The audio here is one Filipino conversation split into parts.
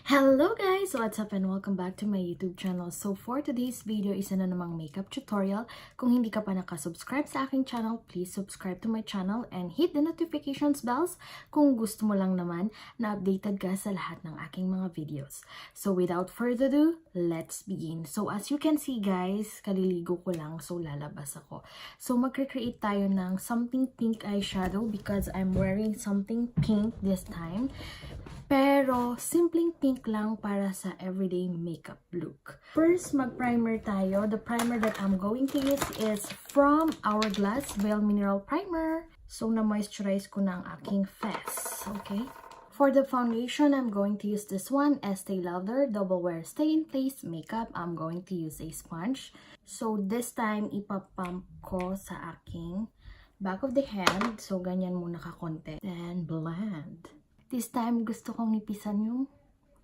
Hello guys! What's up and welcome back to my YouTube channel. So for today's video, isa na namang makeup tutorial. Kung hindi ka pa nakasubscribe sa aking channel, please subscribe to my channel and hit the notifications bells kung gusto mo lang naman na updated ka sa lahat ng aking mga videos. So without further ado, let's begin. So as you can see guys, kaliligo ko lang so lalabas ako. So magre-create tayo ng something pink eyeshadow because I'm wearing something pink this time. Pero, simpleng pink lang para sa everyday makeup look. First, mag-primer tayo. The primer that I'm going to use is from Hourglass Veil Mineral Primer. So, na-moisturize ko na ang aking face. Okay? For the foundation, I'm going to use this one, Estee Lauder Double Wear Stay in Place Makeup. I'm going to use a sponge. So, this time, ipapump ko sa aking back of the hand. So, ganyan muna ka konti. Then, blend. This time, gusto kong nipisan yung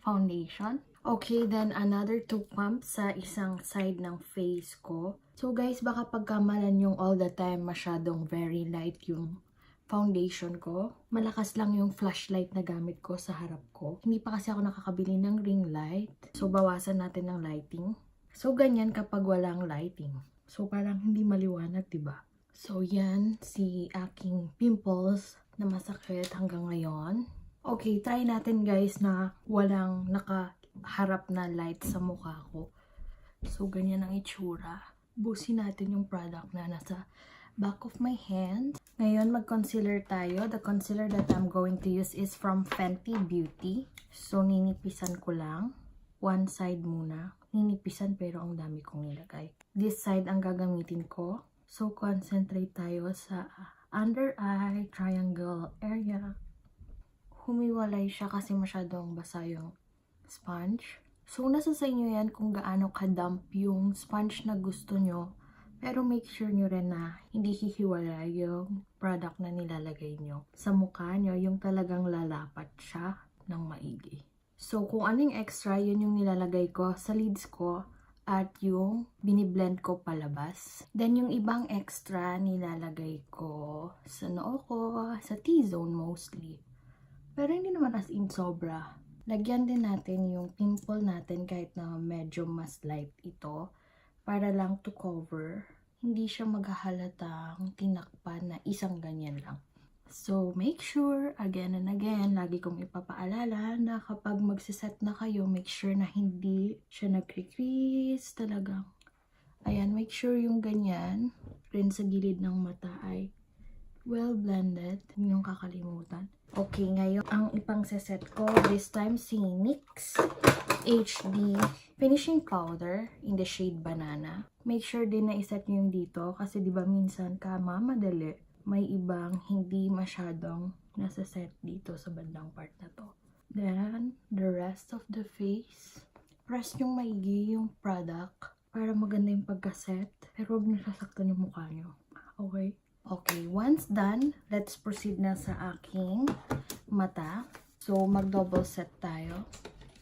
foundation. Okay, then another 2 pumps sa isang side ng face ko. So guys, baka pagkamalan yung all the time masyadong very light yung foundation ko. Malakas lang yung flashlight na gamit ko sa harap ko. Hindi pa kasi ako nakakabili ng ring light. So bawasan natin ng lighting. So ganyan kapag walang lighting. So parang hindi maliwanag, diba? So yan, si aking pimples na masakit hanggang ngayon. Okay, try natin guys na walang nakaharap na light sa mukha ko. So, ganyan ang itsura. Busin natin yung product na nasa back of my hand. Ngayon, mag-concealer tayo. The concealer that I'm going to use is from Fenty Beauty. So, ninipisan ko lang. One side muna. Ninipisan pero ang dami kong nilagay. This side ang gagamitin ko. So, concentrate tayo sa under eye triangle area. Humiwalay siya kasi masyadong basa yung sponge. So, nasa sa inyo yan kung gaano ka-damp yung sponge na gusto nyo. Pero make sure nyo rin na hindi hihiwalay yung product na nilalagay nyo. Sa mukha nyo, yung talagang lalapat siya ng maigi. So, kung anong extra, yun yung nilalagay ko sa lids ko at yung biniblend ko palabas. Then, yung ibang extra nilalagay ko sa noo ko, sa T-zone mostly. Pero hindi naman as in sobra. Lagyan din natin yung pimple natin kahit na medyo mas light ito. Para lang to cover. Hindi siya maghahalatang tinakpan na isang ganyan lang. So, make sure, again and again, lagi kong ipapaalala na kapag magsiset na kayo, make sure na hindi siya nag-crease talagang. Ayan, make sure yung ganyan, rin sa gilid ng mata ay well blended. Yung kakalimutan. Okay, ngayon, ang ipang-set ko, this time, si Nyx HD Finishing Powder in the shade Banana. Make sure din na iset nyo yung dito kasi diba minsan ka mamadali, may ibang hindi masyadong nasa-set dito sa bandang part na to. Then, the rest of the face, press yung maigi yung product para maganda yung pagka-set, pero huwag nyo sasaktan yung mukha nyo. Okay? Okay, once done, let's proceed na sa aking mata. So, mag-double set tayo.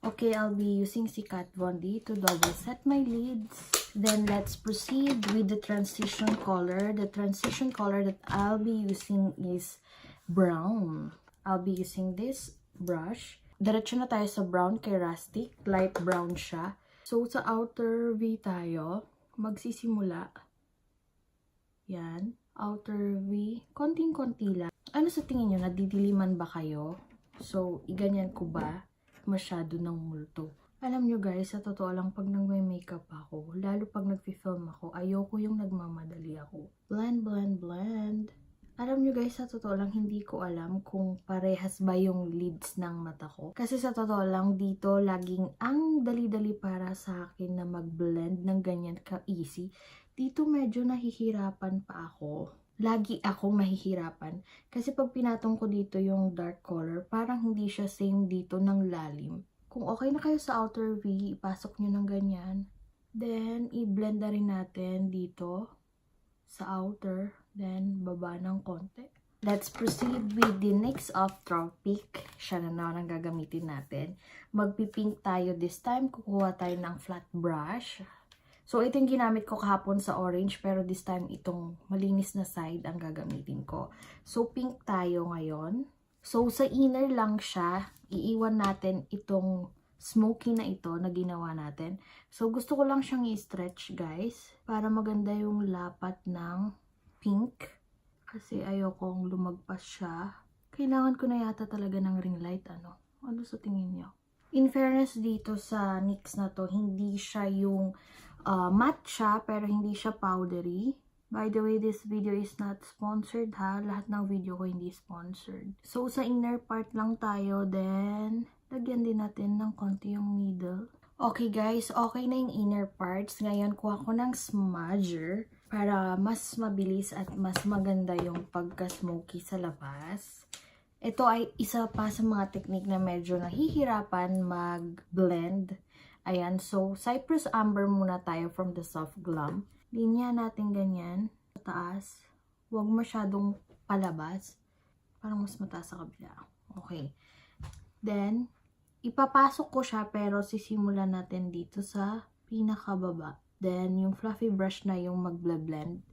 Okay, I'll be using si Kat Von D to double set my lids. Then, let's proceed with the transition color. The transition color that I'll be using is brown. I'll be using this brush. Diretso na tayo sa brown kay Rustic. Light brown siya. So, sa outer V tayo, magsisimula. Yan. Outer V, konting-konti lang. Ano sa tingin nyo? Nadidiliman ba kayo? So, iganyan ko ba? Masyado ng multo. Alam nyo guys, sa totoo lang, pag nag-makeup ako, lalo pag nag-film ako, ayoko yung nagmamadali ako. Blend, blend, blend. Alam nyo guys, sa totoo lang, hindi ko alam kung parehas ba yung lids ng mata ko. Kasi sa totoo lang, dito, laging ang dali-dali para sa akin na mag-blend ng ganyan ka-easy. Dito medyo nahihirapan pa ako. Lagi akong nahihirapan. Kasi pag pinatong ko dito yung dark color, parang hindi siya same dito ng lalim. Kung okay na kayo sa outer V, ipasok nyo ng ganyan. Then, i-blend na rin natin dito sa outer. Then, baba ng konti. Let's proceed with the NYX of Tropic. Siya na naman ang gagamitin natin. Magpipink tayo this time. Kukuha tayo ng flat brush. So, ito yung ginamit ko kahapon sa orange, pero this time itong malinis na side ang gagamitin ko. So, pink tayo ngayon. So, sa inner lang siya, iiwan natin itong Smokey na ito na ginawa natin. So, gusto ko lang siyang i-stretch, guys, para maganda yung lapat ng pink. Kasi ayokong lumagpas siya. Kailangan ko na yata talaga ng ring light, ano? Ano sa tingin nyo? In fairness dito sa NYX na to, hindi siya yung matte siya, pero hindi siya powdery. By the way, this video is not sponsored ha. Lahat ng video ko hindi sponsored. So, sa inner part lang tayo, then lagyan din natin ng konti yung middle. Okay guys, okay na yung inner parts. Ngayon, kuha ko ng smudger para mas mabilis at mas maganda yung pagka-smoky sa labas. Ito ay isa pa sa mga technique na medyo nahihirapan mag-blend. Ayan, so Cypress Amber muna tayo from the Soft Glam. Linya natin ganyan, sa taas. Huwag masyadong palabas. Parang mas mataas sa kabila. Okay. Then, ipapasok ko siya pero sisimulan natin dito sa pinakababa. Then, yung fluffy brush na yung mag-blend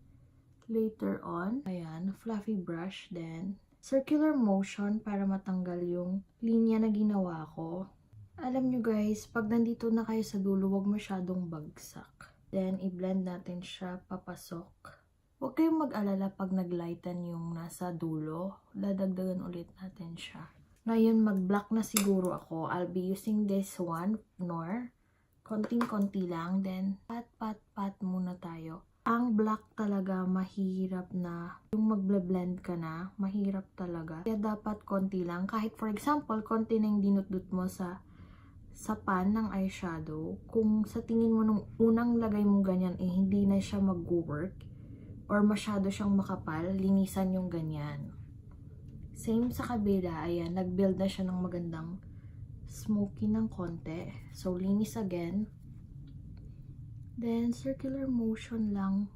later on. Ayan, fluffy brush. Then, circular motion para matanggal yung linya na ginawa ko. Alam nyo guys, pag nandito na kayo sa dulo, huwag masyadong bagsak. Then, i-blend natin siya papasok. Huwag kayong mag-alala pag naglighten yung nasa dulo. Dadagdagan ulit natin siya. Ngayon, mag-black na siguro ako. I'll be using this one, nor. Konting-konti lang. Then, pat muna tayo. Ang black talaga, mahirap na. Yung mag-blend ka na, mahirap talaga. Kaya dapat konti lang. Kahit for example, konti na yung dinutdut mo sa pan ng eyeshadow. Kung sa tingin mo nung unang lagay mo ganyan, hindi na siya mag-work. Or masyado siyang makapal, linisan yung ganyan. Same sa kabila, ayan, nag-build na siya ng magandang smoky ng konti. So, linis again. Then, circular motion lang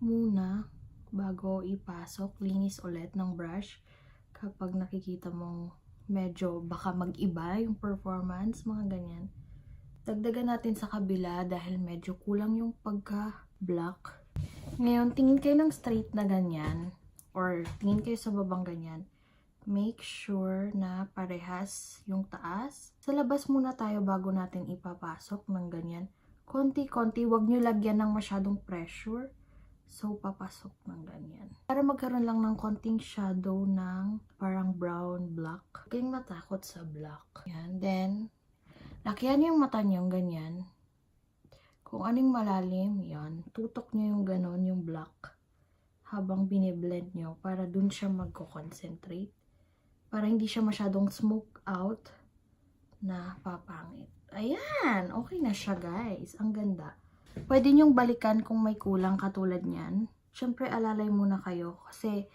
muna bago ipasok. Linis ulit ng brush kapag nakikita mong medyo baka mag-iba yung performance, mga ganyan. Dagdagan natin sa kabila dahil medyo kulang yung pagka-black. Ngayon, tingin kayo ng straight na ganyan. Or tingin kayo sa babang ganyan, make sure na parehas yung taas. Sa labas muna tayo bago natin ipapasok ng ganyan. Konti-konti, huwag nyo lagyan ng masyadong pressure. So, papasok ng ganyan. Para magkaroon lang ng konting shadow ng parang brown black. Huwag kayong matakot sa black. Yan. Then, lakihan yung mata nyo ganyan. Kung anong malalim, yan. Tutok nyo yung ganon, yung black. Habang biniblend nyo para dun siya magko-concentrate. Para hindi siya masyadong smoke out na papangit. Ayan! Okay na siya guys. Ang ganda. Pwede nyong balikan kung may kulang katulad nyan. Siyempre alalay muna kayo kasi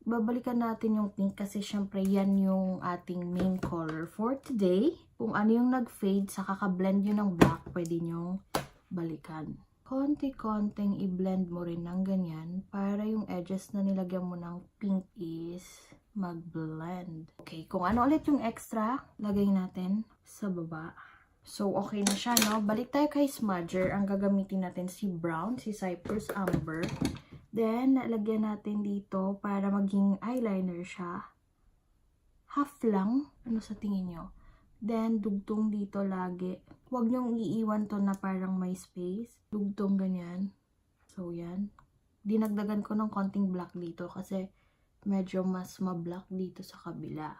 babalikan natin yung pink kasi siyempre yan yung ating main color for today. Kung ano yung nag-fade sa kaka-blend nyo ng black, pwede nyong balikan. Konti-konting i-blend mo rin ng ganyan para yung edges na nilagyan mo ng pink is mag-blend. Okay, kung ano ulit yung extra, lagay natin sa baba. So, okay na siya, no? Balik tayo kay smudger. Ang gagamitin natin si brown, si Cypress Amber. Then, lagyan natin dito para maging eyeliner siya. Half lang. Ano sa tingin nyo? Then, dugtong dito lagi. Huwag nyong iiwan to na parang may space. Dugtong ganyan. So, yan. Dinagdagan ko ng konting black dito kasi medyo mas ma-black dito sa kabila.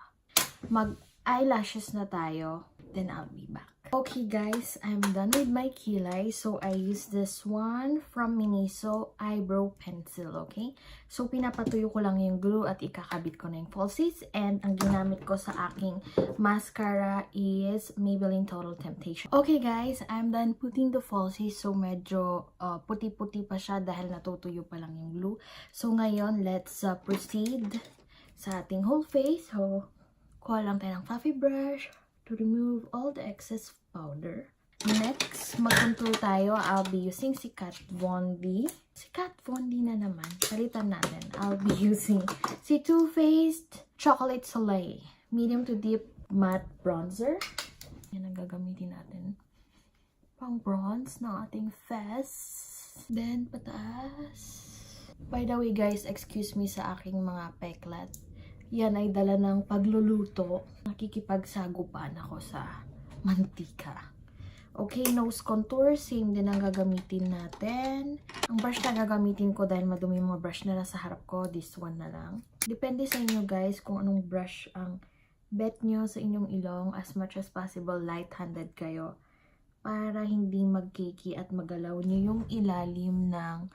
Mag-eyelashes na tayo. Then, I'll be back. Okay, guys. I'm done with my kilay. So, I use this one from Miniso Eyebrow Pencil. Okay? So, pinapatuyo ko lang yung glue at ikakabit ko na yung falsies. And, ang ginamit ko sa aking mascara is Maybelline Total Temptation. Okay, guys. I'm done putting the falsies. So, medyo puti-puti pa siya dahil natutuyo pa lang yung glue. So, ngayon, let's proceed sa ating whole face. So, kuha lang tayo ng fluffy brush to remove all the excess powder. Next, mag-contour tayo. I'll be using si Kat Von D. Si Kat Von D na naman. Palitan natin. I'll be using si Too Faced Chocolate Soleil Medium to Deep Matte Bronzer. Yan ang gagamitin natin. Pang bronze ng ating face. Then, pataas. By the way guys, excuse me sa aking mga peklat. yan ay dala ng pagluluto. Nakikipagsagupan ako sa mantika. Okay, nose contour, same din ang gagamitin natin. Ang brush na gagamitin ko dahil madumi yung mga brush na nasa harap ko, this one na lang. Depende sa inyo guys kung anong brush ang bet nyo sa inyong ilong. As much as possible, light-handed kayo para hindi magkiki at magalaw nyo yung ilalim ng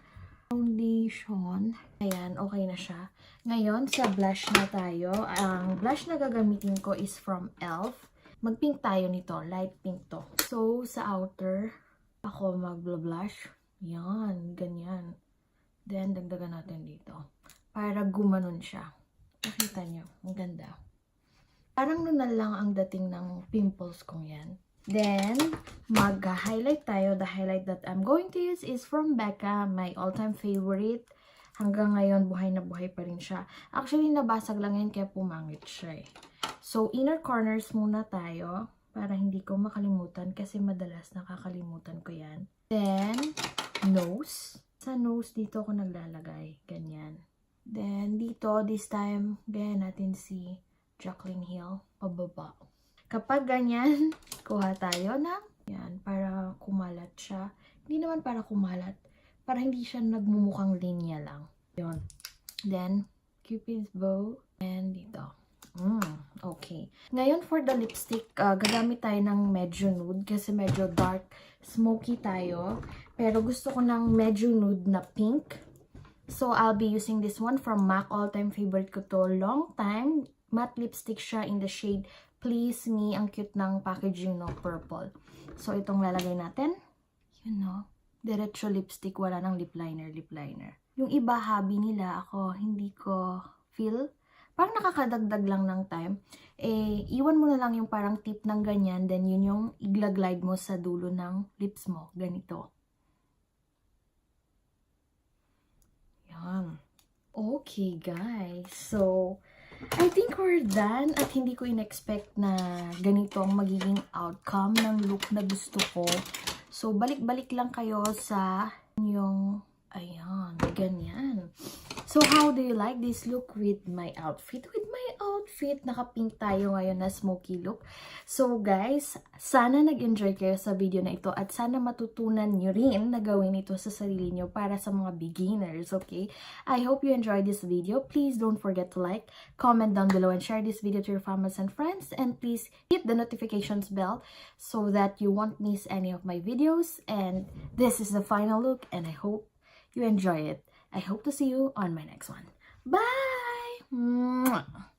foundation. Ayan, okay na siya. Ngayon, sa blush na tayo. Ang blush na gagamitin ko is from e.l.f. Mag-pink tayo nito. Light pink to. So, sa outer, ako mag-blush. Yan, ganyan. Then, dagdagan natin dito. Para gumanon siya. Nakita nyo, ang ganda. Parang nunal lang ang dating ng pimples kong yan. Then, mag-highlight tayo. The highlight that I'm going to use is from Becca, my all-time favorite. Hanggang ngayon, buhay na buhay pa rin siya. Actually, nabasag lang yan kaya pumangit siya eh. So, inner corners muna tayo para hindi ko makalimutan kasi madalas nakakalimutan ko yan. Then, nose. Sa nose, dito ako naglalagay. Ganyan. Then, dito, this time, ganyan natin si Jaclyn Hill, pababa. Kapag ganyan, kuha tayo ng, yan, para kumalat siya. Hindi naman para kumalat, para hindi siya nagmumukhang linya lang. Yun. Then, Cupid's bow, and dito. Okay. Ngayon, for the lipstick, gagamit tayo ng medyo nude kasi medyo dark, smoky tayo. Pero gusto ko ng medyo nude na pink. So, I'll be using this one from MAC. All-time favorite ko to. Long time. Matte lipstick siya in the shade Please Me. Ang cute ng packaging, no? Purple. So, itong lalagay natin. You know, diretso lipstick. Wala nang lip liner. Yung iba, hobby nila. Ako, hindi ko feel. Parang nakakadagdag lang ng time. Eh, iwan mo na lang yung parang tip ng ganyan. Then, yun yung igla-glide mo sa dulo ng lips mo. Ganito. Yan. Okay, guys. So, I think we're done. At hindi ko in-expect na ganito ang magiging outcome ng look na gusto ko. So, balik-balik lang kayo sa yung, ayan, ganyan. So, how do you like this look with my outfit? With my outfit, naka-pink tayo ngayon na smoky look. So, guys, sana nag-enjoy kayo sa video na ito at sana matutunan nyo rin na gawin ito sa sarili nyo para sa mga beginners, okay? I hope you enjoyed this video. Please don't forget to like, comment down below, and share this video to your families and friends. And please hit the notifications bell so that you won't miss any of my videos. And this is the final look, and I hope you enjoy it. I hope to see you on my next one. Bye! Mwah!